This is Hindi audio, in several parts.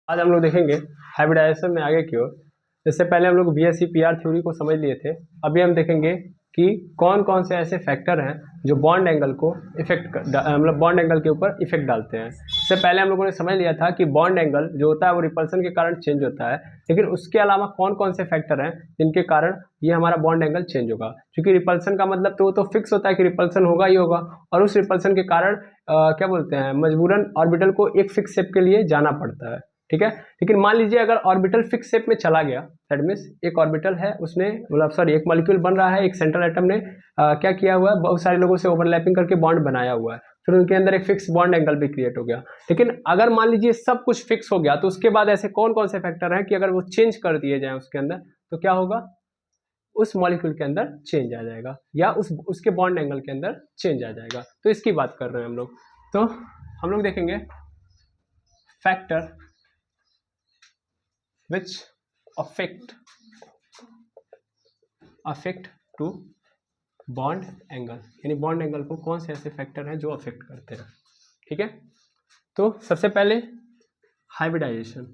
आज हम लोग देखेंगे हाइब्रिडाइजेशन में आगे की ओर। जैसे पहले हम लोग VSEPR थ्योरी को समझ लिए थे, अभी हम देखेंगे कि कौन कौन से ऐसे फैक्टर हैं जो बॉन्ड एंगल को मतलब बॉन्ड एंगल के ऊपर इफेक्ट डालते हैं। इससे पहले हम लोगों ने समझ लिया था कि बॉन्ड एंगल जो होता है वो रिपल्सन के कारण चेंज होता है, लेकिन उसके अलावा कौन कौन से फैक्टर हैं जिनके कारण ये हमारा बॉन्ड एंगल चेंज होगा। क्योंकि रिपल्सन का मतलब तो वो तो फिक्स होता है कि रिपल्सन होगा ही होगा, और उस रिपल्सन के कारण क्या बोलते हैं, मजबूरन ऑर्बिटल को एक फिक्स शेप के लिए जाना पड़ता है। ठीक है, लेकिन मान लीजिए अगर ऑर्बिटल फिक्स शेप में चला गया, दैट मींस एक ऑर्बिटल है, उसने मतलब सॉरी एक मॉलिक्यूल बन रहा है, एक सेंट्रल एटम ने क्या किया हुआ है, बहुत सारे लोगों से ओवरलैपिंग करके बॉन्ड बनाया हुआ है, फिर उनके अंदर एक फिक्स बॉन्ड एंगल भी क्रिएट हो गया। लेकिन अगर मान लीजिए सब कुछ फिक्स हो गया, तो उसके बाद ऐसे कौन कौन से फैक्टर हैं कि अगर वो चेंज कर दिए जाए उसके अंदर, तो क्या होगा, उस मॉलिक्यूल के अंदर चेंज आ जाएगा, या उसके बॉन्ड एंगल के अंदर चेंज आ जाएगा। तो इसकी बात कर रहे हैं हम लोग। तो हम लोग देखेंगे factor which affect to bond angle, यानी बॉन्ड एंगल को कौन से ऐसे फैक्टर हैं जो अफेक्ट करते हैं। ठीक है, तो सबसे पहले हाइब्रिडाइजेशन।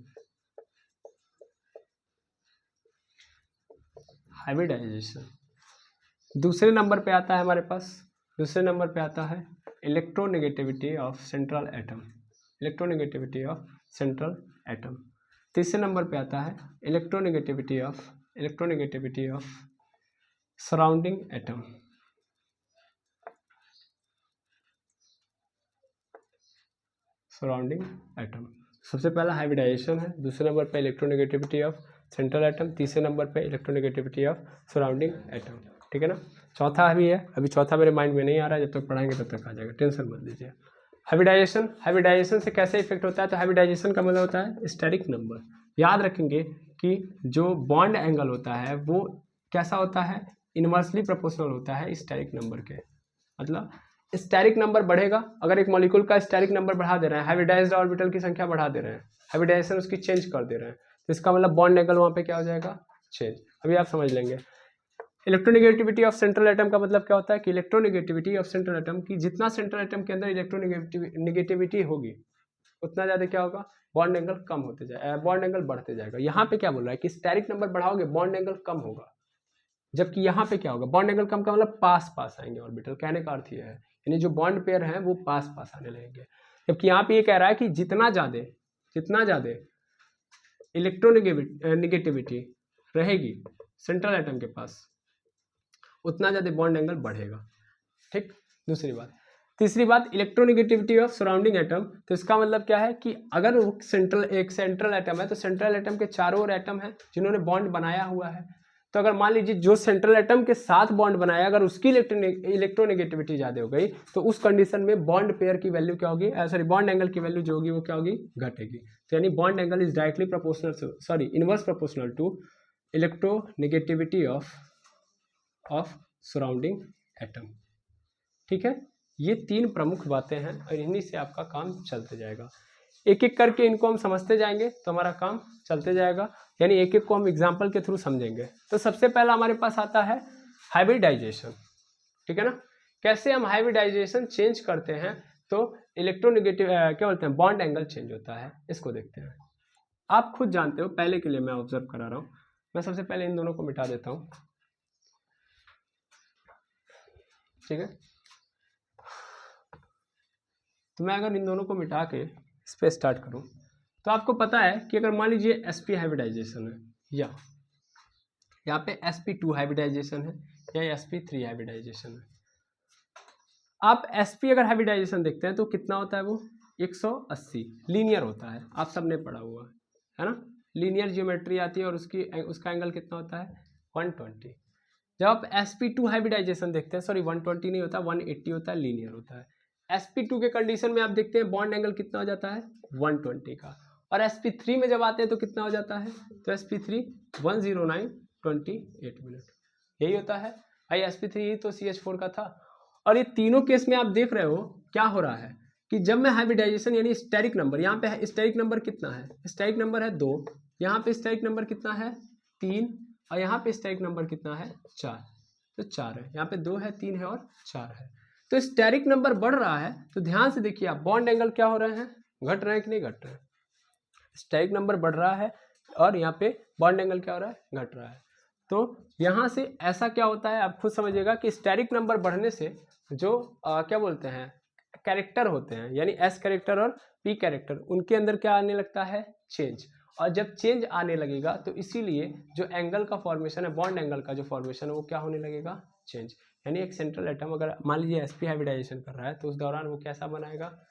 दूसरे नंबर पे आता है हमारे पास, दूसरे नंबर पे आता है electronegativity of central atom, electronegativity of central atom. तीसरे नंबर पे आता है electronegativity of surrounding atom, surrounding atom. सबसे पहला हाइब्रिडाइजेशन है, दूसरे नंबर पे इलेक्ट्रोनेगेटिविटी ऑफ सेंट्रल एटम, तीसरे नंबर पे इलेक्ट्रोनेगेटिविटी ऑफ सराउंडिंग एटम। ठीक है ना, चौथा भी है, अभी चौथा मेरे माइंड में नहीं आ रहा है, जब तक पढ़ाएंगे तब तक आ जाएगा, टेंशन मत लीजिए। हाइब्रिडाइजेशन से कैसे इफेक्ट होता है, तो हाइब्रिडाइजेशन का मतलब होता है स्टेरिक नंबर। याद रखेंगे कि जो बॉन्ड एंगल होता है वो कैसा होता है, इनवर्सली प्रोपोर्शनल होता है स्टेरिक नंबर के। मतलब स्टेरिक नंबर बढ़ेगा, अगर एक मॉलिक्यूल का स्टेरिक नंबर बढ़ा दे रहे हैं, हाइब्रिडाइज्ड ऑर्बिटल की संख्या बढ़ा दे रहे हैं, हाइब्रिडाइजेशन उसकी चेंज कर दे रहे हैं, तो इसका मतलब बॉन्ड एंगल वहां पे क्या हो जाएगा, चेंज। अभी आप समझ लेंगे। इलेक्ट्रोनेगेटिविटी ऑफ सेंट्रल एटम का मतलब क्या होता है कि इलेक्ट्रोनेगेटिविटी ऑफ सेंट्रल एटम की जितना सेंट्रल एटम के अंदर इलेक्ट्रोनेगेटिविटी होगी उतना ज्यादा क्या होगा, बॉन्ड एंगल कम होते जाएगा, बॉन्ड एंगल बढ़ते जाएगा। यहाँ पे क्या बोल रहा है कि स्टेरिक नंबर बढ़ाओगे बॉन्ड एंगल कम होगा, जबकि यहाँ पे क्या होगा, बॉन्ड एंगल कम का मतलब पास पास आएंगे ऑर्बिटल, कहने का अर्थ यह है, यानी जो बॉन्ड पेयर है वो पास पास आने लगेंगे। जबकि यहाँ पे ये कह रहा है कि जितना ज्यादा इलेक्ट्रोनेगेटिविटी रहेगी सेंट्रल एटम के पास उतना ज्यादा बॉन्ड एंगल बढ़ेगा। ठीक, दूसरी बात। तीसरी बात, इलेक्ट्रोनेगेटिविटी ऑफ सराउंडिंग एटम, तो इसका मतलब क्या है कि अगर एक सेंट्रल एटम है, तो सेंट्रल एटम के चारों ओर एटम है जिन्होंने बॉन्ड बनाया हुआ है। तो अगर मान लीजिए जो सेंट्रल एटम के साथ बॉन्ड बनाया, अगर उसकी इलेक्ट्रोनेगेटिविटी ज्यादा हो गई, तो उस कंडीशन में बॉन्ड पेयर की वैल्यू क्या होगी, सॉरी बॉन्ड एंगल की वैल्यू जो होगी वो क्या होगी, घटेगी। तो यानी bond angle is directly proportional, sorry inverse proportional to electronegativity of surrounding atom. ठीक है, ये तीन प्रमुख बातें हैं और इन्हीं से आपका काम चलते जाएगा। एक एक करके इनको हम समझते जाएंगे तो हमारा काम चलते जाएगा, यानी एक एक को हम एग्जाम्पल के थ्रू समझेंगे। तो सबसे पहला हमारे पास आता है हाइब्रिडाइजेशन। ठीक है ना, कैसे हम हाइब्रिडाइजेशन चेंज करते हैं, तो इलेक्ट्रोनेगेटिव क्या बोलते हैं, बॉन्ड एंगल चेंज होता है, इसको देखते हैं। आप खुद जानते हो, पहले के लिए मैं ऑब्जर्व करा रहा हूं। मैं सबसे पहले इन दोनों को मिटा देता हूं। ठीक है, तो मैं अगर इन दोनों को मिटा के इस पर स्टार्ट करूं, तो आपको पता है कि अगर मान लीजिए sp हाइब्रिडाइजेशन है, या यहाँ पे sp2 हाइब्रिडाइजेशन है, या sp3 हाइब्रिडाइजेशन है। आप sp अगर हाइब्रिडाइजेशन देखते हैं तो कितना होता है, वो 180 लीनियर होता है, आप सबने पढ़ा हुआ है ना, लीनियर ज्योमेट्री आती है और उसका एंगल कितना होता है, 120। जब आप sp2 हाइब्रिडाइजेशन देखते हैं, सॉरी 120 नहीं होता, 180 होता है, लीनियर होता है। sp2 के कंडीशन में आप देखते हैं बॉन्ड एंगल कितना हो जाता है, 120 का, और sp3 में जब आते हैं तो कितना हो जाता है, तो sp3 109.28 मिनट, यही होता है भाई। sp3 ही तो CH4 का था। और ये तीनों केस में आप देख रहे हो क्या हो रहा है कि जब मैं हाइब्रिडाइजेशन यानी स्टेरिक नंबर, यहाँ पे स्टेरिक नंबर कितना है, स्टेरिक नंबर है 2, यहाँ पे स्टेरिक नंबर कितना है 3, और यहाँ पे स्टेरिक नंबर कितना है 4, तो 4 है, यहाँ पे 2 है, 3 है और 4 है। तो स्टेरिक नंबर बढ़ रहा है, तो ध्यान से देखिए आप, बॉन्ड एंगल क्या हो रहे हैं, घट रहे हैं कि नहीं घट रहे हैं, स्टेरिक नंबर बढ़ रहा है और यहाँ पे बॉन्ड एंगल क्या हो रहा है, घट रहा है। तो यहाँ से ऐसा क्या होता है आप खुद समझिएगा कि स्टेरिक नंबर बढ़ने से जो क्या बोलते हैं कैरेक्टर होते हैं, यानी एस कैरेक्टर और पी कैरेक्टर, उनके अंदर क्या आने लगता है, चेंज। और जब चेंज आने लगेगा तो इसीलिए जो एंगल का फॉर्मेशन है, बॉन्ड एंगल का जो फॉर्मेशन है वो क्या होने लगेगा, चेंज। यानी एक सेंट्रल एटम अगर मान लीजिए sp हाइब्रिडाइजेशन कर रहा है तो उस दौरान वो कैसा बनाएगा,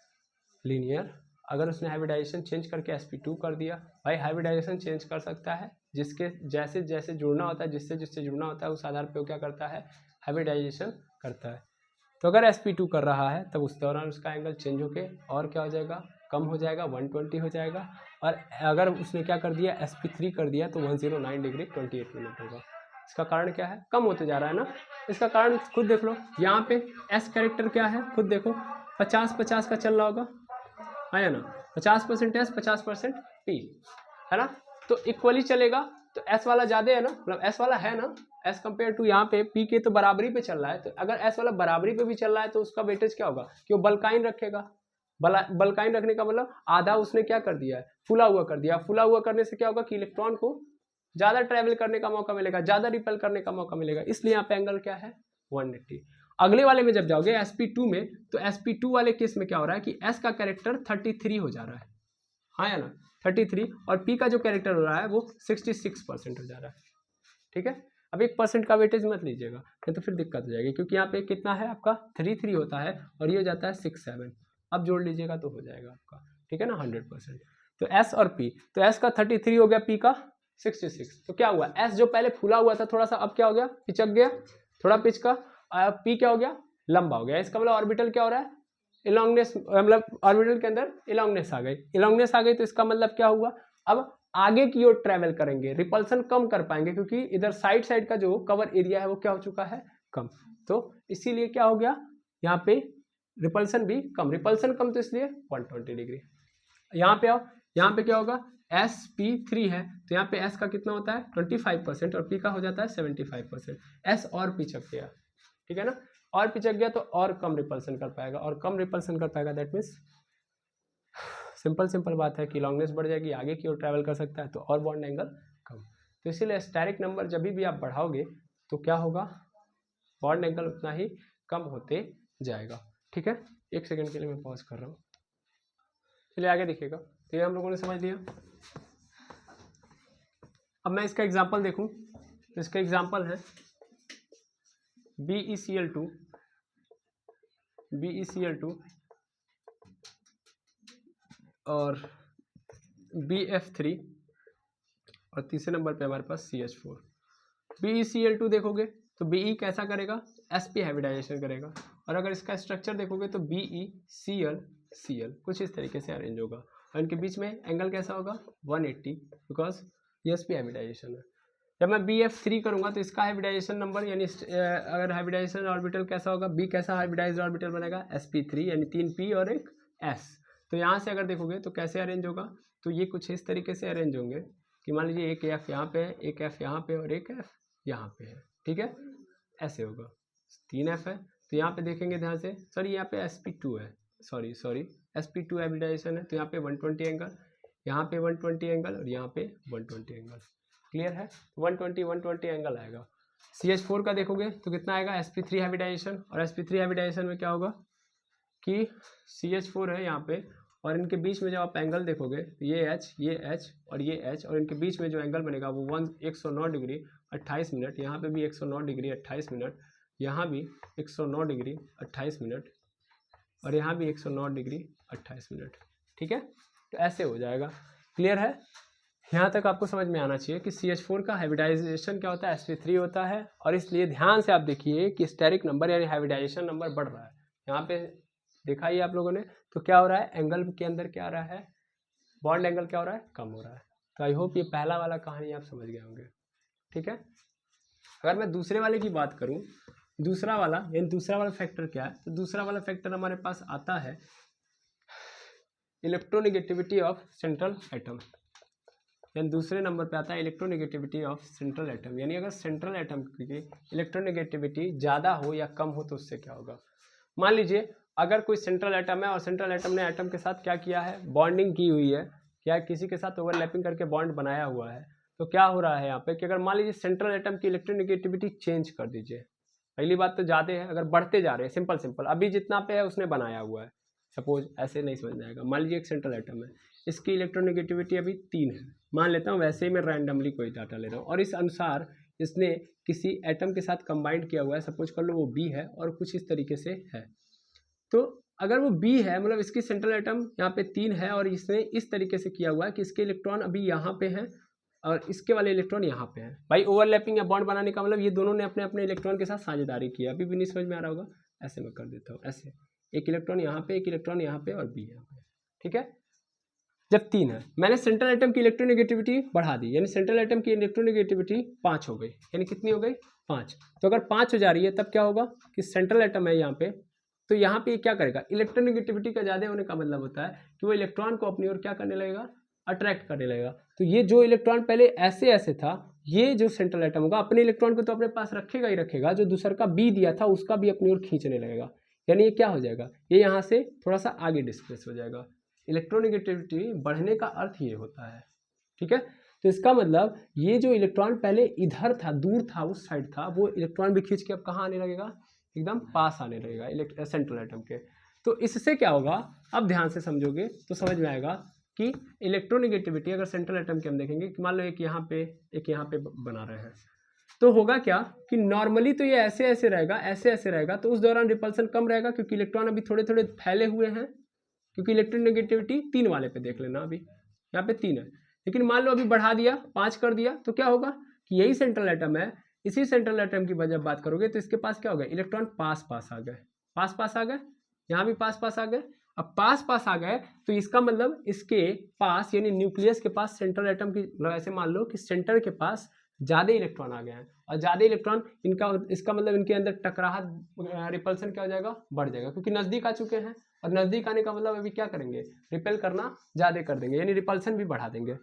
लीनियर। अगर उसने हाइब्रिडाइजेशन चेंज करके sp2 कर दिया, भाई हाइब्रिडाइजेशन चेंज कर सकता है, जिसके जैसे जैसे जुड़ना होता है, जिससे जिससे जुड़ना होता है उस आधार पर वो क्या करता है, हाइब्रिडाइजेशन करता है। तो अगर sp2 कर रहा है तब उस दौरान उसका एंगल चेंज होके और क्या हो जाएगा, कम हो जाएगा, 120 हो जाएगा। और अगर उसने क्या कर दिया, sp3 कर दिया तो 109 डिग्री 28 मिनट होगा। इसका कारण क्या है, कम होते जा रहा है ना। इसका कारण खुद देख लो, यहाँ पे s कैरेक्टर क्या है, खुद देखो 50-50 का चल रहा होगा, है ना, 50% s 50% p, है ना। तो इक्वली चलेगा तो s वाला ज़्यादा है ना, मतलब s वाला है ना, एस कम्पेयर टू यहाँ पे पी के तो बराबरी पे चल रहा है। तो अगर एस वाला बराबरी पे भी चल रहा है तो उसका वेटेज क्या होगा कि वो बल्काइन रखेगा। बल्काइन रखने का मतलब आधा उसने क्या कर दिया है, फुला हुआ कर दिया। फुला हुआ करने से क्या होगा कि इलेक्ट्रॉन को ज़्यादा ट्रेवल करने का मौका मिलेगा, ज़्यादा रिपेल करने का मौका मिलेगा, इसलिए यहाँ पे एंगल क्या है, 180। अगले वाले में जब जाओगे sp2 में, तो sp2 वाले केस में क्या हो रहा है कि s का कैरेक्टर 33 हो जा रहा है, हाँ या ना, 33, और p का जो कैरेक्टर हो रहा है वो 66% हो जा रहा है। ठीक है, अब 1% का वेटेज मत लीजिएगा, नहीं तो फिर दिक्कत हो जाएगी, क्योंकि यहाँ पे कितना है आपका 33 होता है और ये हो जाता है 67, अब जोड़ लीजिएगा तो हो जाएगा आपका, ठीक है ना, 100%। तो S और P, तो S का 33 हो गया, P का 66। तो क्या हुआ, S जो पहले फूला हुआ था थोड़ा सा, अब क्या हो गया, पिचक गया, थोड़ा पिच का। P क्या हो गया, लंबा हो गया। इसका मतलब ऑर्बिटल क्या हो रहा है, इलॉन्गनेस, मतलब ऑर्बिटल के अंदर इलॉन्गनेस आ गई। इलॉन्गनेस आ गई तो इसका मतलब क्या हुआ, अब आगे की ओर ट्रेवल करेंगे, रिपल्सन कम कर पाएंगे, क्योंकि इधर साइड साइड का जो कवर एरिया है वो क्या हो चुका है, कम। तो इसीलिए क्या हो गया, यहाँ पे रिपल्सन भी कम, रिपल्सन कम तो इसलिए 120 डिग्री। यहाँ पे आओ, यहाँ पे क्या होगा, sp3 है तो यहाँ पे s का कितना होता है 25% और p का हो जाता है 75%। s और पिचक गया, ठीक है ना, और पिचक गया तो और कम रिपल्सन कर पाएगा, और कम रिपल्सन कर पाएगा, दैट मीन्स सिंपल बात है कि लॉन्गनेस बढ़ जाएगी, आगे की ओर ट्रैवल कर सकता है तो और बॉन्ड एंगल कम। तो इसीलिए स्टेरिक नंबर जब भी आप बढ़ाओगे तो क्या होगा, बॉन्ड एंगल उतना ही कम होते जाएगा। ठीक है, एक सेकंड के लिए मैं पॉज कर रहा हूँ, चलिए आगे देखिएगा। तो ये हम लोगों ने समझ लिया। अब मैं इसका एग्जाम्पल देखूँ, तो इसका एग्जाम्पल है BeCl2 और BF3 और तीसरे नंबर पे हमारे पास CH4। BeCl2 देखोगे तो Be कैसा करेगा, sp हाइब्रिडाइजेशन करेगा, और अगर इसका स्ट्रक्चर देखोगे तो BeCl कुछ इस तरीके से अरेंज होगा, और इनके बीच में एंगल कैसा होगा 180, बिकॉज ये sp हाइब्रिडाइजेशन है। जब मैं BF3 करूंगा तो इसका हाइब्रिडाइजेशन नंबर, यानी अगर हाइब्रिडाइजेशन ऑर्बिटल कैसा होगा, B कैसा हाइब्रिडाइज्ड ऑर्बिटल बनेगा, sp3, यानी 3 p और एक s। तो यहाँ से अगर देखोगे तो कैसे अरेंज होगा, तो ये कुछ इस तरीके से अरेंज होंगे कि मान लीजिए एक f यहाँ पे है, एक f यहाँ पे और एक f यहाँ पे है, ठीक है, ऐसे होगा, 3 f है। तो यहाँ पे देखेंगे ध्यान से, सॉरी यहाँ पे sp2 है, सॉरी sp2 हाइब्रिडाइजेशन है, तो यहाँ पे 120 एंगल, यहाँ पे 120 एंगल और यहाँ पे 120 एंगल, क्लियर है, 120 एंगल आएगा। CH4 का देखोगे तो कितना आएगा, sp3 हाइब्रिडाइजेशन, और sp3 हाइब्रिडाइजेशन में क्या होगा कि CH4 है यहाँ पे, और इनके बीच में जब आप एंगल देखोगे तो ये H और ये H, और इनके बीच में जो एंगल बनेगा वो 109 डिग्री 28 मिनट, यहाँ पे भी 109 डिग्री 28 मिनट, यहाँ भी 109 डिग्री 28 मिनट, और यहाँ भी 109 डिग्री 28 मिनट, ठीक है। तो ऐसे हो जाएगा, क्लियर है, यहाँ तक आपको समझ में आना चाहिए कि CH4 का हाइब्रिडाइजेशन क्या होता है, sp3 होता है, और इसलिए ध्यान से आप देखिए कि स्टेरिक नंबर यानी हाइब्रिडाइजेशन नंबर बढ़ रहा है। यहाँ पे देखा ही आप लोगों ने, तो क्या हो रहा है, एंगल के अंदर क्या हो रहा है, बॉन्ड एंगल क्या हो रहा है, कम हो रहा है। तो आई होप ये पहला वाला कहानी आप समझ गए होंगे, ठीक है। अगर मैं दूसरे वाले की बात करूँ, दूसरा वाला फैक्टर क्या है, तो दूसरा वाला फैक्टर हमारे पास आता है इलेक्ट्रोनेगेटिविटी ऑफ सेंट्रल एटम, यानी दूसरे नंबर पे आता है इलेक्ट्रोनेगेटिविटी ऑफ सेंट्रल एटम, यानी अगर सेंट्रल एटम की इलेक्ट्रोनेगेटिविटी ज़्यादा हो या कम हो तो उससे क्या होगा। मान लीजिए अगर कोई सेंट्रल एटम है और सेंट्रल एटम ने एटम के साथ क्या किया है, बॉन्डिंग की हुई है, क्या किसी के साथ ओवरलैपिंग करके बॉन्ड बनाया हुआ है, तो क्या हो रहा है यहाँ पे कि अगर मान लीजिए सेंट्रल एटम की इलेक्ट्रोनेगेटिविटी चेंज कर दीजिए, पहली बात तो ज़्यादा है, अगर बढ़ते जा रहे हैं, सिंपल अभी जितना पे है उसने बनाया हुआ है, सपोज ऐसे नहीं समझ में आएगा, मान लीजिए एक सेंट्रल एटम है, इसकी इलेक्ट्रोनेगेटिविटी अभी 3 है, मान लेता हूँ, वैसे ही मैं रैंडमली कोई डाटा ले रहा हूँ, और इस अनुसार इसने किसी एटम के साथ कंबाइंड किया हुआ है, सपोज कर लो वो बी है और कुछ इस तरीके से है, तो अगर वो बी है मतलब इसकी सेंट्रल एटम यहाँ पे 3 है और इसने इस तरीके से किया हुआ है कि इसके इलेक्ट्रॉन अभी यहाँ पे हैं और इसके वाले इलेक्ट्रॉन यहाँ पे हैं। भाई ओवरलैपिंग या बॉन्ड बनाने का मतलब ये दोनों ने अपने अपने इलेक्ट्रॉन के साथ साझेदारी किया, अभी भी नहीं समझ में आ रहा होगा, ऐसे मैं कर देता हूँ, ऐसे एक इलेक्ट्रॉन यहाँ पे, एक इलेक्ट्रॉन यहाँ पे और बी यहाँ पे, ठीक है। जब 3 है, मैंने सेंट्रल एटम की इलेक्ट्रोनेगेटिविटी बढ़ा दी, यानी सेंट्रल एटम की इलेक्ट्रोनेगेटिविटी 5 हो गई, यानी कितनी हो गई 5। तो अगर 5 हो जा रही है तब क्या होगा कि सेंट्रल एटम है यहाँ पे, तो यहाँ पे क्या करेगा, इलेक्ट्रोनेगेटिविटी का ज़्यादा होने का मतलब होता है कि वो इलेक्ट्रॉन को अपनी ओर क्या करने लगेगा, अट्रैक्ट करने लगेगा। तो ये जो इलेक्ट्रॉन पहले ऐसे ऐसे था, ये जो सेंट्रल एटम होगा अपने इलेक्ट्रॉन को तो अपने पास रखेगा ही रखेगा, जो दूसर का बी दिया था उसका भी अपनी ओर खींचने लगेगा, यानी ये क्या हो जाएगा, ये यहाँ से थोड़ा सा आगे डिस्प्लेस हो जाएगा। इलेक्ट्रोनेगेटिविटी बढ़ने का अर्थ ये होता है, ठीक है। तो इसका मतलब ये जो इलेक्ट्रॉन पहले इधर था, दूर था, उस साइड था, वो इलेक्ट्रॉन भी खींच के अब कहाँ आने लगेगा, एकदम पास आने लगेगा सेंट्रल एटम के। तो इससे क्या होगा, अब ध्यान से समझोगे तो समझ में आएगा कि इलेक्ट्रोनेगेटिविटी अगर सेंट्रल एटम की हम देखेंगे कि मान लो एक यहाँ पे बना रहे हैं, तो होगा क्या कि नॉर्मली तो ये ऐसे ऐसे रहेगा, तो उस दौरान रिपल्सन कम रहेगा क्योंकि इलेक्ट्रॉन अभी थोड़े थोड़े फैले हुए हैं, क्योंकि इलेक्ट्रोनेगेटिविटी 3 वाले पे देख लेना, अभी यहाँ पे 3 है, लेकिन मान लो अभी बढ़ा दिया 5 कर दिया, तो क्या होगा कि यही सेंट्रल एटम है, इसी सेंट्रल एटम की जब बात करोगे तो इसके पास क्या हो गया, इलेक्ट्रॉन पास आ गए, पास आ गए, यहाँ भी पास आ गए। अब पास आ गए तो इसका मतलब इसके पास यानी न्यूक्लियस के पास सेंट्रल एटम की, मतलब ऐसे मान लो कि सेंटर के पास ज़्यादा इलेक्ट्रॉन आ गए हैं, और ज़्यादा इलेक्ट्रॉन इसका मतलब इनके अंदर टकराहट रिपल्सन क्या हो जाएगा, बढ़ जाएगा, क्योंकि नज़दीक आ चुके हैं, और नज़दीक आने का मतलब अभी क्या करेंगे, रिपेल करना ज़्यादा कर देंगे, यानी रिपल्सन भी बढ़ा देंगे।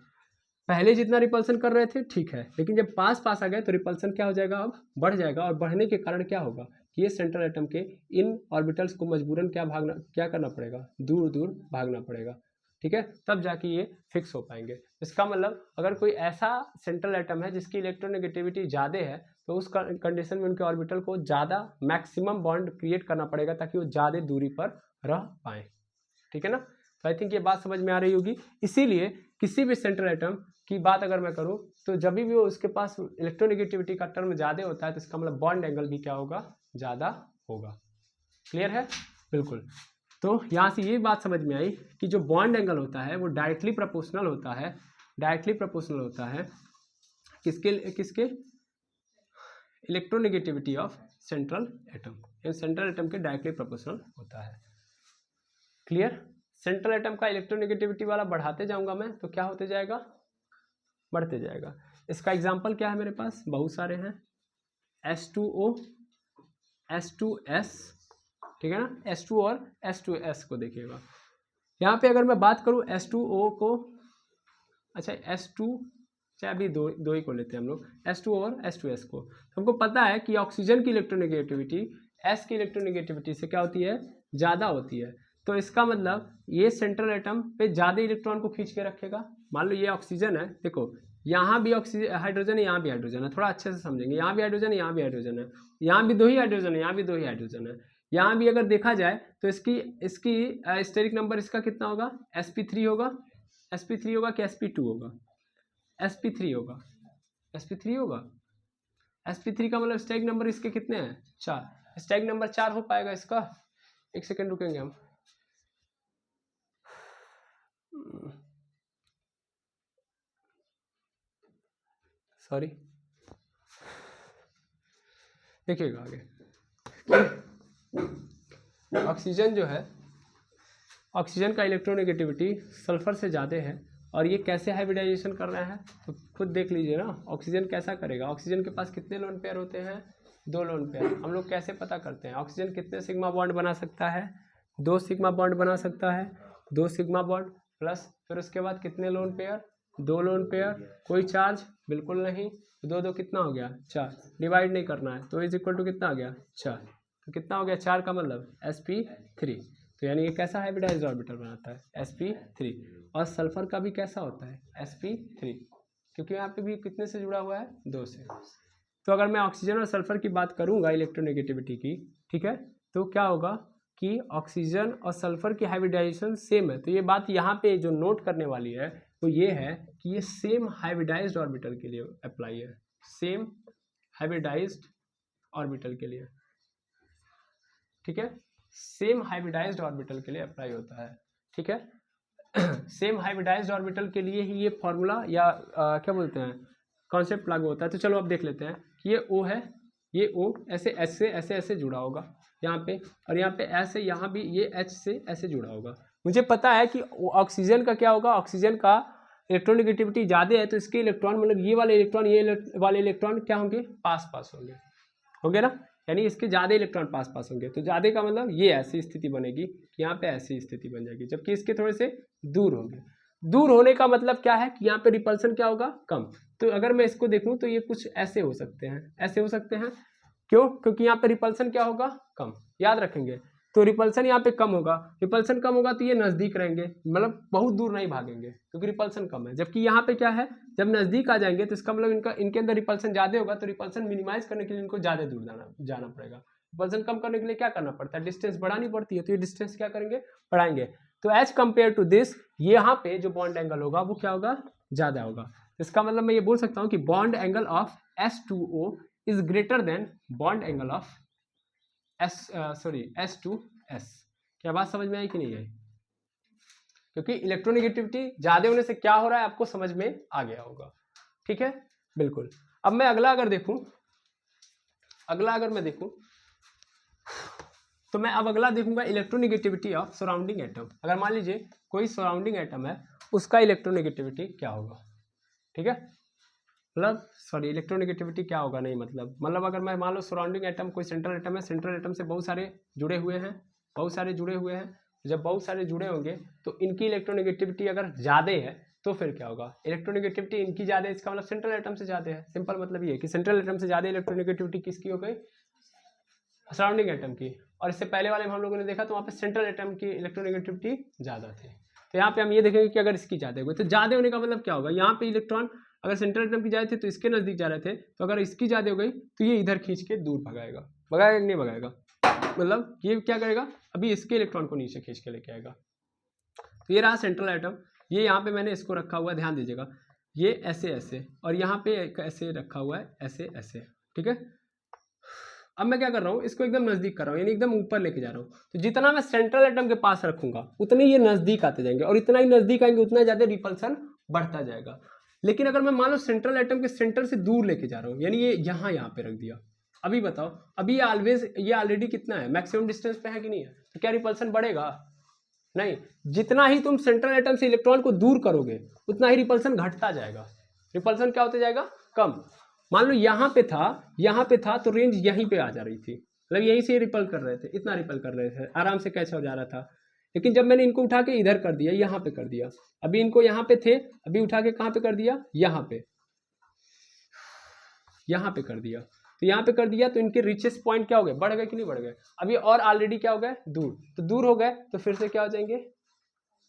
पहले जितना रिपल्सन कर रहे थे ठीक है, लेकिन जब पास आ गए तो रिपल्सन क्या हो जाएगा, अब बढ़ जाएगा, और बढ़ने के कारण क्या होगा कि ये सेंट्रल एटम के इन ऑर्बिटल्स को मजबूरन क्या करना पड़ेगा, दूर दूर भागना पड़ेगा, ठीक है, तब जाके ये फिक्स हो पाएंगे। इसका मतलब अगर कोई ऐसा सेंट्रल एटम है जिसकी इलेक्ट्रोनेगेटिविटी ज़्यादा है, तो उस कंडीशन में उनके ऑर्बिटल को ज़्यादा मैक्सिमम बॉन्ड क्रिएट करना पड़ेगा ताकि वो ज़्यादा दूरी पर रह पाए, ठीक है ना। तो आई थिंक ये बात समझ में आ रही होगी। इसीलिए किसी भी सेंट्रल एटम की बात अगर मैं करूं तो जब भी वो उसके पास इलेक्ट्रोनेगेटिविटी का टर्म ज़्यादा होता है तो इसका मतलब बॉन्ड एंगल भी क्या होगा, ज़्यादा होगा। क्लियर है, बिल्कुल। तो यहाँ से ये बात समझ में आई कि जो बॉन्ड एंगल होता है वो डायरेक्टली प्रोपोर्शनल होता है किसके electronegativity of central atom, central atom के डायरेक्टली प्रोपोर्शनल होता है। क्लियर, सेंट्रल एटम का इलेक्ट्रोनेगेटिविटी वाला बढ़ाते जाऊंगा मैं तो क्या होते जाएगा, बढ़ते जाएगा। इसका एग्जांपल क्या है मेरे पास, बहुत सारे हैं, H2O H2S, ठीक है ना, H2 और H2S को देखिएगा। यहाँ पे अगर मैं बात करूँ H2O को, अच्छा H2 चाहे अभी दो ही को लेते हैं हम लोग, H2 और H2S को। तो हमको पता है कि ऑक्सीजन की इलेक्ट्रोनेगेटिविटी S की इलेक्ट्रोनेगेटिविटी से क्या होती है, ज़्यादा होती है। तो इसका मतलब ये सेंट्रल एटम पे ज़्यादा इलेक्ट्रॉन को खींच के रखेगा। मान लो ये ऑक्सीजन है, देखो यहाँ भी ऑक्सीजन हाइड्रोजन है, यहाँ भी हाइड्रोजन है, थोड़ा अच्छे से समझेंगे, यहाँ भी हाइड्रोजन है, यहाँ भी हाइड्रोजन है, यहाँ भी 2 ही हाइड्रोजन है, यहाँ भी 2 ही हाइड्रोजन है। यहाँ भी अगर देखा जाए तो इसकी स्टेरिक नंबर इसका कितना होगा, sp3 होगा, sp3 होगा कि sp2 होगा, sp3 होगा, sp3 होगा। sp3 का मतलब स्टैग नंबर इसके कितने हैं, 4, स्टैग नंबर 4 हो पाएगा इसका। एक सेकेंड रुकेंगे हम, सॉरी, देखिएगा आगे। ऑक्सीजन जो है, ऑक्सीजन का इलेक्ट्रोनेगेटिविटी सल्फर से ज़्यादा है, और ये कैसे हाइब्रिडाइजेशन कर रहा है तो खुद देख लीजिए ना, ऑक्सीजन कैसा करेगा। ऑक्सीजन के पास कितने लोन पेयर होते हैं, 2 लोन पेयर। हम लोग कैसे पता करते हैं, ऑक्सीजन कितने सिग्मा बॉन्ड बना सकता है, 2 सिग्मा बॉन्ड बना सकता है, 2 सिग्मा बॉन्ड प्लस फिर उसके बाद कितने लोन पेयर, 2 लोन पेयर, कोई चार्ज बिल्कुल नहीं, 2 कितना हो गया 4, डिवाइड नहीं करना है, तो इज इक्वल टू कितना आ गया 4, तो कितना हो गया 4 का मतलब sp3। तो यानी ये कैसा हाइब्रिडाइज्ड ऑर्बिटल बनाता है sp3। और सल्फर का भी कैसा होता है sp3, क्योंकि यहाँ पे भी कितने से जुड़ा हुआ है 2 से। तो अगर मैं ऑक्सीजन और सल्फर की बात करूंगा इलेक्ट्रोनेगेटिविटी की, ठीक है, तो क्या होगा कि ऑक्सीजन और सल्फर की हाइब्रिडाइजेशन सेम है। तो ये बात यहाँ पे जो नोट करने वाली है वो ये है कि ये सेम हाइब्रिडाइज्ड ऑर्बिटल के लिए अप्लाई है, सेम हाइब्रिडाइज्ड ऑर्बिटल के लिए, ठीक है, सेम हाइब्रिडाइज्ड ऑर्बिटल के लिए अप्लाई होता है, ठीक है। सेम हाइब्रिडाइज्ड ऑर्बिटल के लिए ही ये फॉर्मूला या क्या बोलते हैं कॉन्सेप्ट लागू होता है। तो चलो अब देख लेते हैं कि ये O है, ये O ऐसे S से ऐसे ऐसे जुड़ा होगा यहाँ पे, और यहाँ पे S है, यहाँ भी ये H से ऐसे जुड़ा होगा। मुझे पता है कि ऑक्सीजन का क्या होगा, ऑक्सीजन का इलेक्ट्रोनेगेटिविटी ज़्यादा है, तो इसके इलेक्ट्रॉन मतलब ये वाले इलेक्ट्रॉन क्या होंगे, पास पास होंगे ना, यानी इसके ज़्यादा इलेक्ट्रॉन पास पास होंगे। तो ज़्यादा का मतलब ये ऐसी स्थिति बनेगी कि यहाँ पे ऐसी स्थिति बन जाएगी, जबकि इसके थोड़े से दूर होंगे। दूर होने का मतलब क्या है कि यहाँ पे रिपल्सन क्या होगा, कम। तो अगर मैं इसको देखूँ तो ये कुछ ऐसे हो सकते हैं, ऐसे हो सकते हैं, क्यों, क्योंकि यहाँ पे रिपल्सन क्या होगा, कम, याद रखेंगे। तो रिपल्सन यहाँ पे कम होगा, रिपल्सन कम होगा तो ये नज़दीक रहेंगे, मतलब बहुत दूर नहीं भागेंगे क्योंकि रिपल्सन कम है। जबकि यहाँ पे क्या है, जब नज़दीक आ जाएंगे तो इसका मतलब इनके अंदर रिपल्सन ज़्यादा होगा, तो रिपल्सन मिनिमाइज करने के लिए इनको ज़्यादा दूर जाना पड़ेगा। रिपल्सन कम करने के लिए क्या करना पड़ता है, डिस्टेंस बढ़ानी पड़ती है, तो ये डिस्टेंस क्या करेंगे, बढ़ाएंगे। तो एज कम्पेयर टू दिस, यहाँ पे जो बॉन्ड एंगल होगा वो क्या होगा, ज़्यादा होगा। इसका मतलब मैं ये बोल सकता हूँ कि bond angle of S2O is greater than bond angle of S2S। क्या बात समझ में आई कि नहीं आई? क्योंकि इलेक्ट्रोनेगेटिविटी ज्यादा होने से क्या हो रहा है आपको समझ में आ गया होगा, ठीक है, बिल्कुल। अब मैं अगला अगर मैं देखूं तो मैं अब अगला देखूंगा इलेक्ट्रोनेगेटिविटी ऑफ सराउंडिंग एटम। अगर मान लीजिए कोई सराउंडिंग एटम है, उसका इलेक्ट्रोनेगेटिविटी क्या होगा, ठीक है, मतलब सॉरी इलेक्ट्रोनेगेटिविटी क्या होगा, नहीं मतलब अगर मैं मान लो सराउंडिंग एटम कोई सेंट्रल एटम है, सेंट्रल एटम से बहुत सारे जुड़े हुए हैं, जब बहुत सारे जुड़े होंगे तो इनकी इलेक्ट्रोनेगेटिविटी अगर ज़्यादा है तो फिर क्या होगा, इलेक्ट्रोनेगेटिविटी इनकी ज़्यादा है, इसका मतलब सेंट्रल एटम से ज़्यादा है। सिंपल मतलब ये है कि सेंट्रल एटम से ज़्यादा इलेक्ट्रोनेगेटिविटी किसकी हो गई, सराउंडिंग एटम की। और इससे पहले वाले में हम लोगों ने देखा तो वहाँ पे सेंट्रल एटम की इलेक्ट्रोनेगेटिविटी ज़्यादा थी। तो यहाँ पे हम ये देखेंगे कि अगर इसकी ज़्यादा हुई तो ज़्यादा होने का मतलब क्या होगा, यहाँ पे इलेक्ट्रॉन अगर सेंट्रल एटम की ज़्यादा थे तो इसके नज़दीक जा रहे थे, तो अगर इसकी ज़्यादा हो गई तो ये इधर खींच के दूर भगाएगा कि नहीं भगाएगा, मतलब ये क्या करेगा, अभी इसके इलेक्ट्रॉन को नीचे खींच के लेके आएगा। तो ये रहा सेंट्रल एटम, ये यहाँ पे मैंने इसको रखा हुआ है, ध्यान दीजिएगा, ये ऐसे ऐसे, और यहाँ पे ऐसे रखा हुआ है, ऐसे ऐसे, ठीक है। अब मैं क्या कर रहा हूँ, इसको एकदम नज़दीक कर रहा हूँ, यानी एकदम ऊपर लेके जा रहा हूँ। तो जितना मैं सेंट्रल एटम के पास रखूंगा उतने ये नज़दीक आते जाएंगे, और इतना ही नज़दीक आएंगे उतना ज़्यादा रिपल्सन बढ़ता जाएगा। लेकिन अगर मैं मान लो सेंट्रल एटम के सेंटर से दूर लेके जा रहा हूँ, यानी ये यहाँ पे रख दिया, अभी बताओ, अभी ये ऑलरेडी कितना है, मैक्सिमम डिस्टेंस पे है कि नहीं है, तो क्या रिपल्सन बढ़ेगा, नहीं। जितना ही तुम सेंट्रल एटम से इलेक्ट्रॉन को दूर करोगे उतना ही रिपल्सन घटता जाएगा, रिपल्सन क्या होता जाएगा, कम। मान लो यहाँ पे था तो रेंज यहीं पे आ जा रही थी, मतलब यहीं से रिपल कर रहे थे, इतना रिपल कर रहे थे, आराम से कैच हो जा रहा था। लेकिन जब मैंने इनको उठा के इधर कर दिया, यहाँ पे कर दिया, अभी इनको यहाँ पे थे, अभी उठा के कहाँ पे कर दिया, यहाँ पे कर दिया, तो यहाँ पे कर दिया, तो इनके रिचेस्ट पॉइंट क्या हो गए, बढ़ गए कि नहीं बढ़ गए, अभी और ऑलरेडी क्या हो गए, दूर। तो दूर हो गए तो फिर से क्या हो जाएंगे,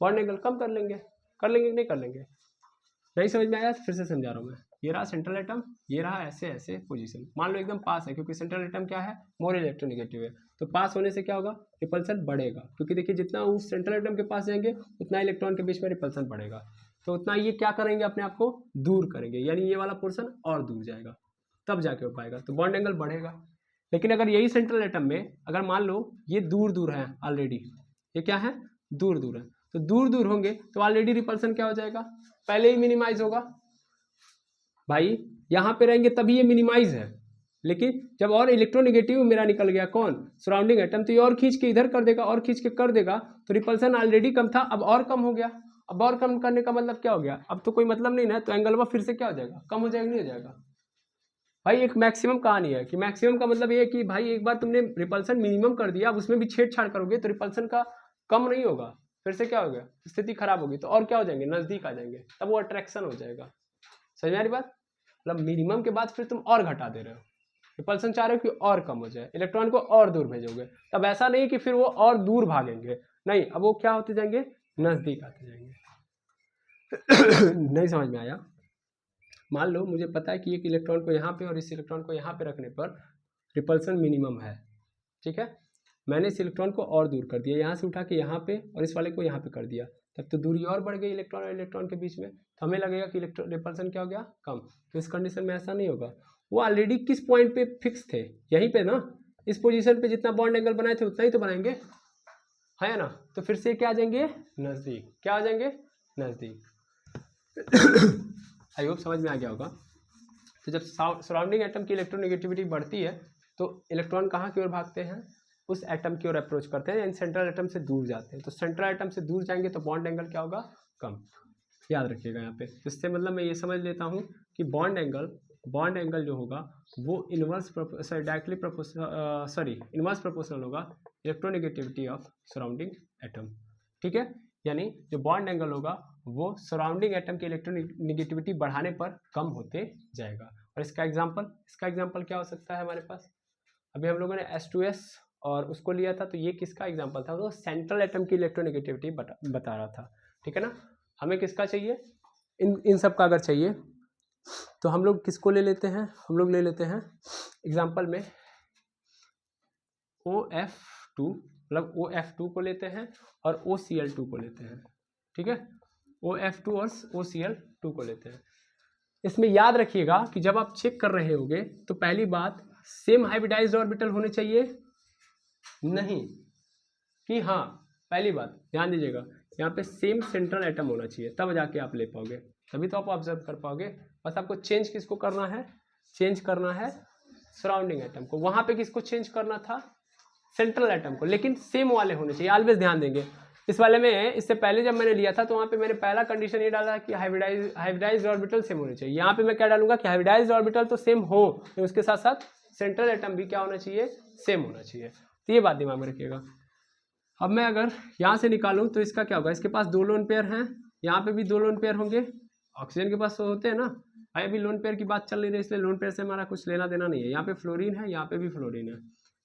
बॉन्ड एंगल कम कर लेंगे कि नहीं कर लेंगे। नहीं समझ में आया, फिर से समझा रहा हूँ मैं। ये रहा सेंट्रल एटम, ये रहा ऐसे ऐसे पोजीशन, मान लो एकदम पास है, क्योंकि सेंट्रल एटम क्या है, मोर इलेक्ट्रोनेगेटिव है, तो पास होने से क्या होगा, रिपल्सन बढ़ेगा, क्योंकि देखिए जितना उस सेंट्रल एटम के पास जाएंगे उतना इलेक्ट्रॉन के बीच में रिपल्सन बढ़ेगा, तो उतना ये क्या करेंगे, अपने आप को दूर करेंगे, यानी ये वाला पोर्सन और दूर जाएगा, तब जाके हो पाएगा, तो बॉन्ड एंगल बढ़ेगा। लेकिन अगर यही सेंट्रल एटम में अगर मान लो ये दूर दूर है ऑलरेडी, ये क्या है, दूर दूर है, तो दूर दूर होंगे तो ऑलरेडी रिपल्सन क्या हो जाएगा, पहले ही मिनिमाइज होगा भाई, यहाँ पे रहेंगे तभी ये मिनिमाइज है। लेकिन जब और इलेक्ट्रोनेगेटिव मेरा निकल गया कौन, सराउंडिंग एटम, तो ये और खींच के इधर कर देगा, और खींच के कर देगा, तो रिपल्सन ऑलरेडी कम था, अब और कम हो गया। अब और कम करने का मतलब क्या हो गया, अब तो कोई मतलब नहीं ना, तो एंगल फिर से क्या हो जाएगा, कम हो जाएगा, नहीं हो जाएगा भाई। एक मैक्सिमम कहानी है कि मैक्सिमम का मतलब ये है कि भाई एक बार तुमने रिपल्सन मिनिमम कर दिया, अब उसमें भी छेड़छाड़ करोगे तो रिपल्सन का कम नहीं होगा, फिर से क्या हो गया, स्थिति खराब होगी, तो और क्या हो जाएंगे, नजदीक आ जाएंगे, तब वो अट्रैक्शन हो जाएगा। समझ में आ रही बात, मतलब मिनिमम के बाद फिर तुम और घटा दे रहे हो, रिपल्सन चाह रहे हो कि और कम हो जाए, इलेक्ट्रॉन को और दूर भेजोगे, तब ऐसा नहीं कि फिर वो और दूर भागेंगे, नहीं, अब वो क्या होते जाएंगे, नज़दीक आते जाएंगे। नहीं समझ में आया? मान लो मुझे पता है कि एक इलेक्ट्रॉन को यहाँ पे और इस इलेक्ट्रॉन को यहाँ पे रखने पर रिपल्सन मिनिमम है, ठीक है। मैंने इस इलेक्ट्रॉन को और दूर कर दिया, यहाँ से उठा के यहाँ पे और इस वाले को यहाँ पे कर दिया, तब तो दूरी और बढ़ गई इलेक्ट्रॉन और इलेक्ट्रॉन के बीच में, तो हमें लगेगा कि इलेक्ट्रॉन रिपल्सन क्या हो गया, कम। तो इस कंडीशन में ऐसा नहीं होगा, वो ऑलरेडी किस पॉइंट पे फिक्स थे, यहीं पे ना, इस पोजीशन पे जितना बॉन्ड एंगल बनाए थे उतना ही तो बनाएंगे, है ना। तो फिर से क्या आ जाएंगे, नज़दीक, क्या आ जाएंगे, नज़दीक। आई होप समझ में आ गया होगा। तो जब सराउंडिंग एटम की इलेक्ट्रोनेगेटिविटी बढ़ती है तो इलेक्ट्रॉन कहाँ की ओर भागते हैं, उस एटम की ओर अप्रोच करते हैं, यानी सेंट्रल एटम से दूर जाते हैं। तो सेंट्रल एटम से दूर जाएंगे तो बॉन्ड एंगल क्या होगा, कम। याद रखिएगा यहाँ पे। इससे मतलब मैं ये समझ लेता हूँ कि बॉन्ड एंगल जो होगा वो इनवर्स प्रोपोर्शनल होगा इलेक्ट्रोनेगेटिविटी ऑफ सराउंडिंग एटम, ठीक है। यानी जो बॉन्ड एंगल होगा वो सराउंडिंग एटम की इलेक्ट्रोनेगेटिविटी बढ़ाने पर कम होते जाएगा। और इसका एग्जांपल क्या हो सकता है हमारे पास, अभी हम लोगों ने H2S और उसको लिया था, तो ये किसका एग्जांपल था, वो सेंट्रल एटम की इलेक्ट्रोनेगेटिविटी बता रहा था, ठीक है ना। हमें किसका चाहिए, इन सब का अगर चाहिए तो हम लोग किसको ले लेते हैं, हम लोग ले लेते हैं एग्जांपल में OF2, मतलब OF2 को लेते हैं और OCl2 को लेते हैं, ठीक है। OF2 और OCl2 को लेते हैं। इसमें याद रखिएगा कि जब आप चेक कर रहे होगे तो पहली बात, सेम हाइब्रिडाइज्ड ऑर्बिटल होने चाहिए नहीं, कि हाँ, पहली बात ध्यान दीजिएगा, यहाँ पे सेम सेंट्रल एटम होना चाहिए, तब जाके आप ले पाओगे, तभी तो आप ऑब्जर्व कर पाओगे। बस आपको चेंज किसको करना है, चेंज करना है सराउंडिंग एटम को। वहाँ पे किसको चेंज करना था, सेंट्रल एटम को, लेकिन सेम वाले होने चाहिए, ऑलवेज ध्यान देंगे। इस वाले में इससे पहले जब मैंने लिया था तो वहाँ पे मैंने पहला कंडीशन ये डाला कि हाइब्रिडाइज्ड ऑर्बिटल सेम होने चाहिए। यहाँ पे मैं क्या डालूंगा कि हाइब्रिडाइज्ड ऑर्बिटल तो सेम हो, तो उसके साथ साथ सेंट्रल एटम भी क्या होना चाहिए, सेम होना चाहिए। तो ये बात दिमाग में रखिएगा। अब मैं अगर यहाँ से निकालूं तो इसका क्या होगा, इसके पास 2 लोन पेयर हैं, यहाँ पे भी 2 लोन पेयर होंगे, ऑक्सीजन के पास तो होते हैं ना। भाई अभी लोन पेयर की बात चल नहीं रही, इसलिए लोन पेयर से हमारा कुछ लेना देना नहीं है। यहाँ पे फ्लोरीन है, यहाँ पे भी फ्लोरीन है,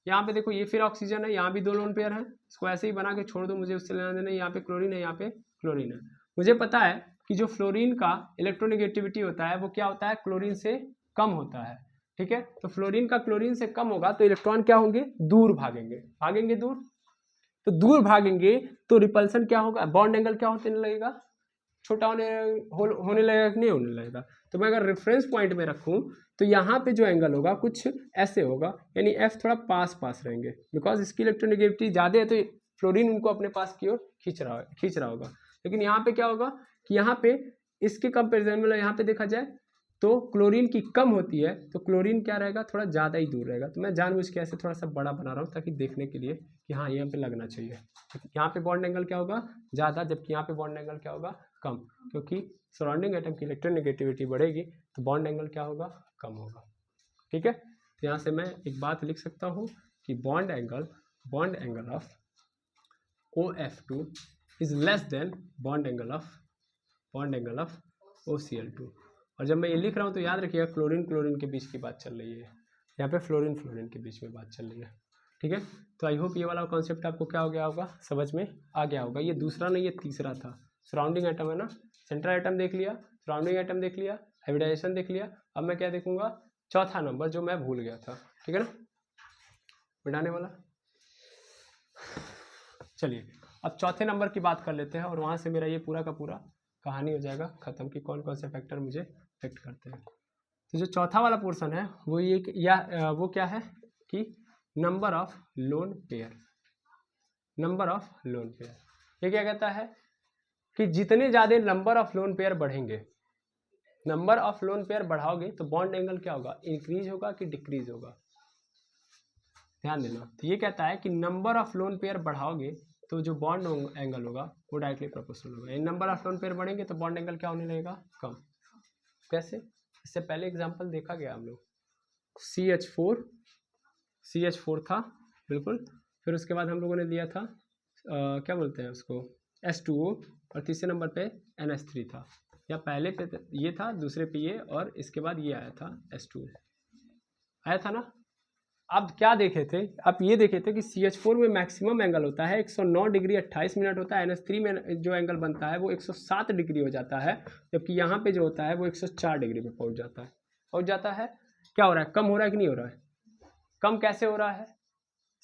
यहाँ पे देखो ये फिर ऑक्सीजन है, यहाँ भी 2 लोन पेयर है, इसको ऐसे ही बना के छोड़ दो, मुझे उससे लेना देना। यहाँ पे क्लोरीन है, यहाँ पे क्लोरीन है। मुझे पता है कि जो फ्लोरीन का इलेक्ट्रोनेगेटिविटी होता है वो क्या होता है, क्लोरीन से कम होता है, ठीक है। तो फ्लोरीन का क्लोरीन से कम होगा तो इलेक्ट्रॉन क्या होंगे, दूर भागेंगे दूर। तो दूर भागेंगे तो रिपल्सन क्या होगा, बॉन्ड एंगल क्या होने लगेगा, छोटा होने लगेगा कि नहीं होने लगेगा। तो मैं अगर रेफरेंस पॉइंट में रखूं तो यहाँ पे जो एंगल होगा कुछ ऐसे होगा, यानी F थोड़ा पास रहेंगे, बिकॉज इसकी इलेक्ट्रोनेगेटिविटी ज़्यादा है तो फ्लोरीन उनको अपने पास की ओर खींच रहा होगा। लेकिन यहाँ पे क्या होगा कि यहाँ पे इसके कंपेरिजन में यहाँ पे देखा जाए तो क्लोरीन की कम होती है, तो क्लोरीन क्या रहेगा, थोड़ा ज़्यादा ही दूर रहेगा। तो मैं जानबूझ के ऐसे थोड़ा सा बड़ा बना रहा हूँ ताकि देखने के लिए कि हाँ यहाँ पे लगना चाहिए। यहाँ पे बॉन्ड एंगल क्या होगा, ज़्यादा, जबकि यहाँ पे बॉन्ड एंगल क्या होगा, कम, क्योंकि सराउंडिंग एटम की इलेक्ट्रोनेगेटिविटी बढ़ेगी तो बॉन्ड एंगल क्या होगा, कम होगा, ठीक है। तो यहाँ से मैं एक बात लिख सकता हूँ कि bond angle of OF2 is less than bond angle of OCl2। और जब मैं ये लिख रहा हूँ तो याद रखिएगा क्लोरीन के बीच की बात चल रही है, यहाँ पे फ्लोरीन के बीच में बात चल रही है, ठीक है। तो आई होप ये वाला कॉन्सेप्ट आपको क्या हो गया होगा, समझ में आ गया होगा। ये दूसरा नहीं, ये तीसरा था। सराउंडिंग एटम है ना, सेंट्रल एटम देख लिया, सराउंडिंग एटम देख लिया, हाइब्रिडाइजेशन देख लिया। अब मैं क्या देखूंगा, चौथा नंबर जो मैं भूल गया था, ठीक है ना, मिटाने वाला। चलिए अब चौथे नंबर की बात कर लेते हैं और वहाँ से मेरा ये पूरा का पूरा कहानी हो जाएगा खत्म कि कौन कौन से फैक्टर मुझे अफेक्ट करते हैं। तो जो चौथा वाला पोर्शन है वो ये वो क्या है कि नंबर ऑफ लोन पेयर। ये क्या कहता है कि जितने ज़्यादा नंबर ऑफ लोन पेयर बढ़ेंगे, नंबर ऑफ लोन पेयर बढ़ाओगे तो बॉन्ड एंगल क्या होगा, इंक्रीज होगा कि डिक्रीज होगा, ध्यान देना। तो ये कहता है कि नंबर ऑफ लोन पेयर बढ़ाओगे तो जो बॉन्ड एंगल होगा वो डायरेक्टली प्रोपोर्शनल होगा। यानी नंबर ऑफ लोन पेयर बढ़ेंगे तो बॉन्ड एंगल क्या होने लगेगा, कम। कैसे, इससे पहले एग्जांपल देखा गया हम लोग, CH4 था बिल्कुल, फिर उसके बाद हम लोगों ने दिया था क्या बोलते हैं उसको, H2O, और तीसरे नंबर पे NH3 था, या पहले पे ये था, दूसरे पे ये, और इसके बाद ये आया था H2O, आया था ना। आप क्या देखे थे, आप ये देखे थे कि CH4 में मैक्सिमम एंगल होता है 109 डिग्री 28 मिनट होता है, NH3 में जो एंगल बनता है वो 107 डिग्री हो जाता है, जबकि यहाँ पे जो होता है वो 104 डिग्री पे पहुँच जाता है। क्या हो रहा है, कम हो रहा है कि नहीं हो रहा है? कम कैसे हो रहा है?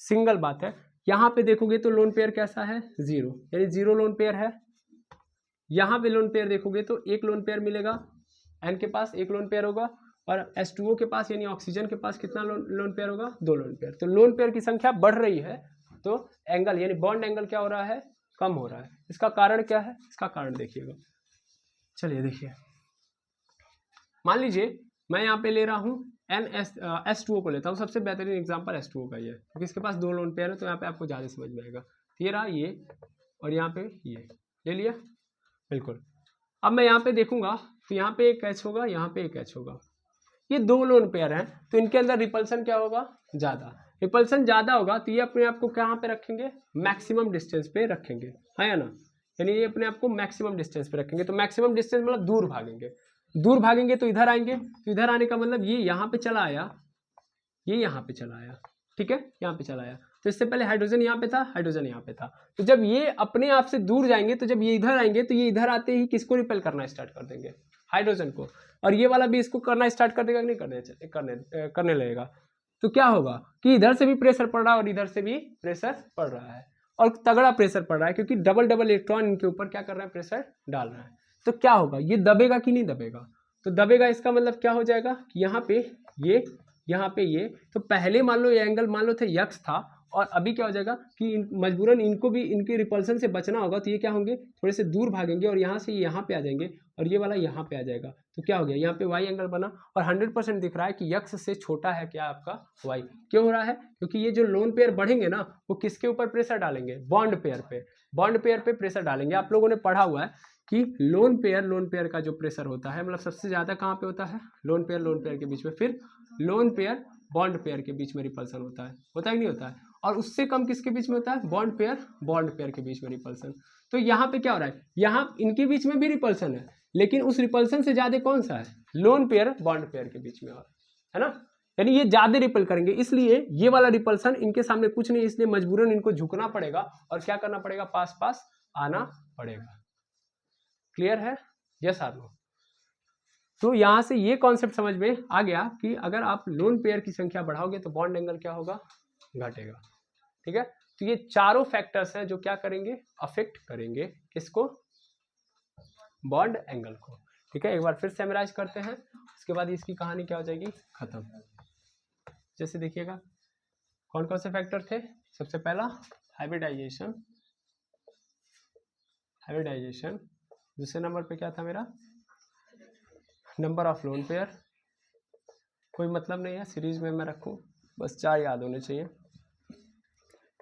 सिंगल बात है, यहाँ पे देखोगे तो लोन पेयर कैसा है, 0, यानी 0 लोन पेयर है। यहाँ पे लोन पेयर देखोगे तो एक लोन पेयर मिलेगा, N के पास एक लोन पेयर होगा, और H2O के पास यानी ऑक्सीजन के पास कितना लोन पेयर होगा, 2 लोन पेयर। तो लोन पेयर की संख्या बढ़ रही है, तो एंगल यानी बॉन्ड एंगल क्या हो रहा है, कम हो रहा है। इसका कारण क्या है, इसका कारण देखिएगा। चलिए देखिए, मान लीजिए मैं यहाँ पे ले रहा हूँ H2O को लेता हूँ, सबसे बेहतरीन एग्जाम्पल H2O का ही है, क्योंकि इसके पास 2 लोन पेयर है, तो यहाँ पे आपको ज़्यादा समझ में आएगा। ये रहा ये, और यहाँ पे ये ले लिया, बिल्कुल। अब मैं यहाँ पे देखूंगा तो यहाँ पे एक H होगा, यहाँ पे एक H होगा, ये 2 लोन पेयर हैं, तो इनके अंदर रिपल्सन क्या होगा, ज़्यादा। रिपल्सन ज़्यादा होगा तो ये अपने आप को कहाँ पे रखेंगे, मैक्सिमम डिस्टेंस पे रखेंगे, है या ना, यानी ये अपने आप को मैक्सिमम डिस्टेंस पे रखेंगे। तो मैक्सिमम डिस्टेंस मतलब दूर भागेंगे तो इधर आएंगे, तो इधर आने का मतलब ये यहाँ पे चला आया, ये यहाँ पे चला आया, ठीक है, यहाँ पे चला आया। तो इससे पहले हाइड्रोजन यहाँ पे था, हाइड्रोजन यहाँ पे था, तो जब ये अपने आप से दूर जाएंगे, तो जब ये इधर आएंगे तो ये इधर आते ही किसको रिपेल करना स्टार्ट कर देंगे, हाइड्रोजन को, और ये वाला भी इसको करना स्टार्ट कर देगा, नहीं करने लगेगा। तो क्या होगा कि इधर से भी प्रेशर पड़ रहा है और इधर से भी प्रेशर पड़ रहा है, और तगड़ा प्रेशर पड़ रहा है, क्योंकि डबल डबल इलेक्ट्रॉन इनके ऊपर क्या कर रहा है, प्रेशर डाल रहा है। तो क्या होगा, ये दबेगा कि नहीं दबेगा, तो दबेगा, इसका मतलब क्या हो जाएगा कि यहाँ पे ये, यहाँ पे ये, तो पहले मान लो ये एंगल मान लो थे यक्स था, और अभी क्या हो जाएगा कि मजबूरन इनको भी इनके रिपल्सन से बचना होगा, तो ये क्या होंगे, थोड़े से दूर भागेंगे, और यहाँ से यहाँ पे आ जाएंगे, और ये वाला यहाँ पे आ जाएगा। तो क्या हो गया, यहाँ पे वाई एंगल बना, और 100% दिख रहा है कि यक्स से छोटा है क्या आपका वाई। क्यों हो रहा है, क्योंकि ये जो लोन पेयर बढ़ेंगे ना, वो किसके ऊपर प्रेशर डालेंगे, बॉन्ड पेयर पे प्रेशर डालेंगे। आप लोगों ने पढ़ा हुआ है कि लोन पेयर का जो प्रेशर होता है, मतलब सबसे ज़्यादा कहाँ पे होता है, लोन पेयर के बीच में, फिर लोन पेयर बॉन्ड पेयर के बीच में रिपल्सन होता है कि नहीं होता है, और उससे कम किसके बीच में होता है, बॉन्ड पेयर के बीच में रिपल्सन। तो यहाँ पे क्या हो रहा है, यहाँ इनके बीच में भी रिपल्सन है, लेकिन उस रिपल्सन से ज़्यादा कौन सा है, लोन पेयर बॉन्ड पेयर के बीच में, है ना, यानी ये ज़्यादा रिपल करेंगे, इसलिए ये वाला रिपल्सन इनके सामने कुछ नहीं, इसलिए मजबूरन इनको झुकना पड़ेगा, और क्या करना पड़ेगा, पास आना पड़ेगा। क्लियर है, यस आर नो। तो यहां से ये कॉन्सेप्ट समझ में आ गया कि अगर आप लोन पेयर की संख्या बढ़ाओगे तो बॉन्ड एंगल क्या होगा, घटेगा, ठीक है। तो ये चारों फैक्टर्स हैं जो क्या करेंगे, अफेक्ट करेंगे किसको, बॉन्ड एंगल को, ठीक है। एक बार फिर समराइज करते हैं, उसके बाद इसकी कहानी क्या हो जाएगी, खत्म। जैसे देखिएगा कौन कौन से फैक्टर थे, सबसे पहला हाइब्रिडाइजेशन, दूसरे नंबर पे क्या था मेरा, नंबर ऑफ लोन पेयर, कोई मतलब नहीं है सीरीज में मैं रखूं, बस 4 याद होने चाहिए।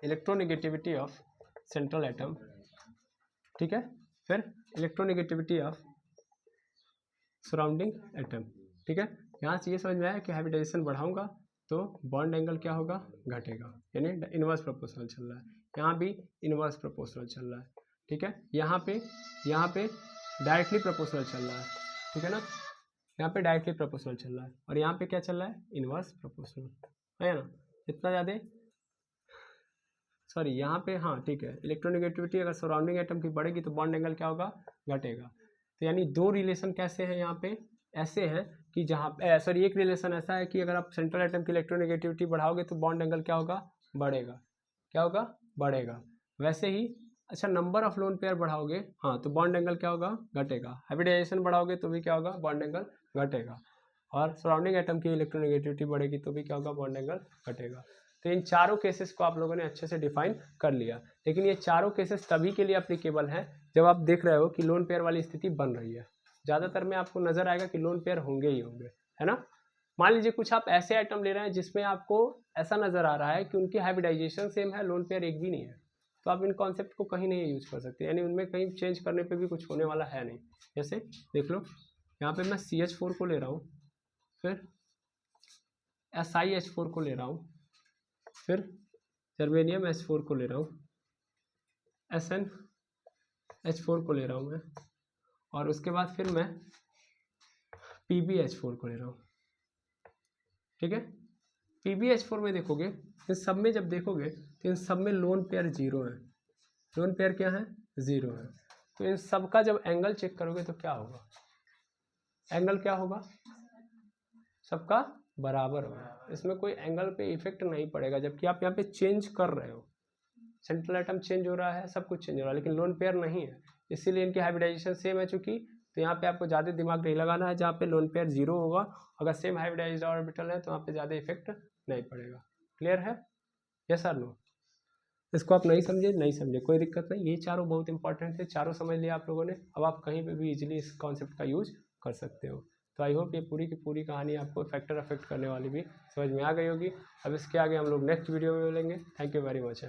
इलेक्ट्रोनेगेटिविटी ऑफ सेंट्रल एटम, ठीक है, फिर इलेक्ट्रोनेगेटिविटी ऑफ सराउंडिंग एटम, ठीक है। यहाँ से ये समझ में आया कि हाइब्रिडाइजेशन बढ़ाऊंगा तो बॉन्ड एंगल क्या होगा, घटेगा, यानी इनवर्स प्रोपोर्शनल चल रहा है, यहाँ भी इनवर्स प्रोपोर्शनल चल रहा है, ठीक है। यहाँ पे डायरेक्टली प्रोपोर्शनल चल रहा है, ठीक है ना, यहाँ पे डायरेक्टली प्रोपोर्शनल चल रहा है, और यहाँ पे क्या चल रहा है, इनवर्स प्रोपोर्शनल, है ना, इतना ज़्यादा, सॉरी यहाँ पे, हाँ ठीक है। इलेक्ट्रोनेगेटिविटी अगर सराउंडिंग एटम की बढ़ेगी तो बॉन्ड एंगल क्या होगा, घटेगा। तो यानी 2 रिलेशन कैसे हैं यहाँ पे, ऐसे हैं कि जहाँ सॉरी एक रिलेशन ऐसा है कि अगर आप सेंट्रल एटम की इलेक्ट्रोनेगेटिविटी बढ़ाओगे तो बॉन्ड एंगल क्या होगा, बढ़ेगा, क्या होगा, बढ़ेगा। वैसे ही अच्छा नंबर ऑफ लोन पेयर बढ़ाओगे, हाँ, तो बॉन्ड एंगल क्या होगा, घटेगा। हाइब्रिडाइजेशन बढ़ाओगे तो भी क्या होगा, बॉन्ड एंगल घटेगा, और सराउंडिंग एटम की इलेक्ट्रोनेगेटिविटी बढ़ेगी तो भी क्या होगा, बॉन्ड एंगल घटेगा। तो इन चारों केसेस को आप लोगों ने अच्छे से डिफाइन कर लिया, लेकिन ये चारों केसेस तभी के लिए अप्लीकेबल हैं जब आप देख रहे हो कि लोन पेयर वाली स्थिति बन रही है। ज़्यादातर में आपको नजर आएगा कि लोन पेयर होंगे ही होंगे, है ना। मान लीजिए कुछ आप ऐसे आइटम ले रहे हैं जिसमें आपको ऐसा नजर आ रहा है कि उनकी हाइब्रिडाइजेशन सेम है, लोन पेयर एक भी नहीं है, तो आप इन कॉन्सेप्ट को कहीं नहीं यूज कर सकते, यानी उनमें कहीं चेंज करने पर भी कुछ होने वाला है नहीं। जैसे देख लो यहाँ पे मैं CH4 को ले रहा हूँ, फिर SiH4 को ले रहा हूँ, फिर जर्मेनियम H4 को ले रहा हूँ, SnH4 को ले रहा हूँ मैं, और उसके बाद फिर मैं PbH4 को ले रहा हूँ, ठीक है। PbH4 में देखोगे, इन सब में जब देखोगे तो इन सब में लोन पेयर जीरो है। लोन पेयर क्या है? जीरो है। तो इन सब का जब एंगल चेक करोगे तो क्या होगा? एंगल क्या होगा? सबका बराबर होगा, इसमें कोई एंगल पे इफेक्ट नहीं पड़ेगा, जबकि आप यहाँ पे चेंज कर रहे हो, सेंट्रल एटम चेंज हो रहा है, सब कुछ चेंज हो रहा है, लेकिन लोन पेयर नहीं है, इसीलिए इनकी हाइब्रिडाइजेशन सेम है। चूंकि तो यहाँ पे आपको ज़्यादा दिमाग नहीं लगाना है, जहाँ पे लोन पेयर जीरो होगा, अगर सेम हाइब्रिडाइज्ड ऑर्बिटल है तो वहाँ पे ज़्यादा इफेक्ट नहीं पड़ेगा। क्लियर है? यस और नो? इसको आप नहीं समझे, नहीं समझे, कोई दिक्कत नहीं, ये चारों बहुत इंपॉर्टेंट थे, चारों समझ लिया आप लोगों ने। अब आप कहीं पे भी इजीली इस कॉन्सेप्ट का यूज कर सकते हो। तो आई होप ये पूरी की पूरी कहानी आपको फैक्टर अफेक्ट करने वाली भी समझ में आ गई होगी। अब इसके आगे हम लोग नेक्स्ट वीडियो में मिलेंगे। Thank you very much.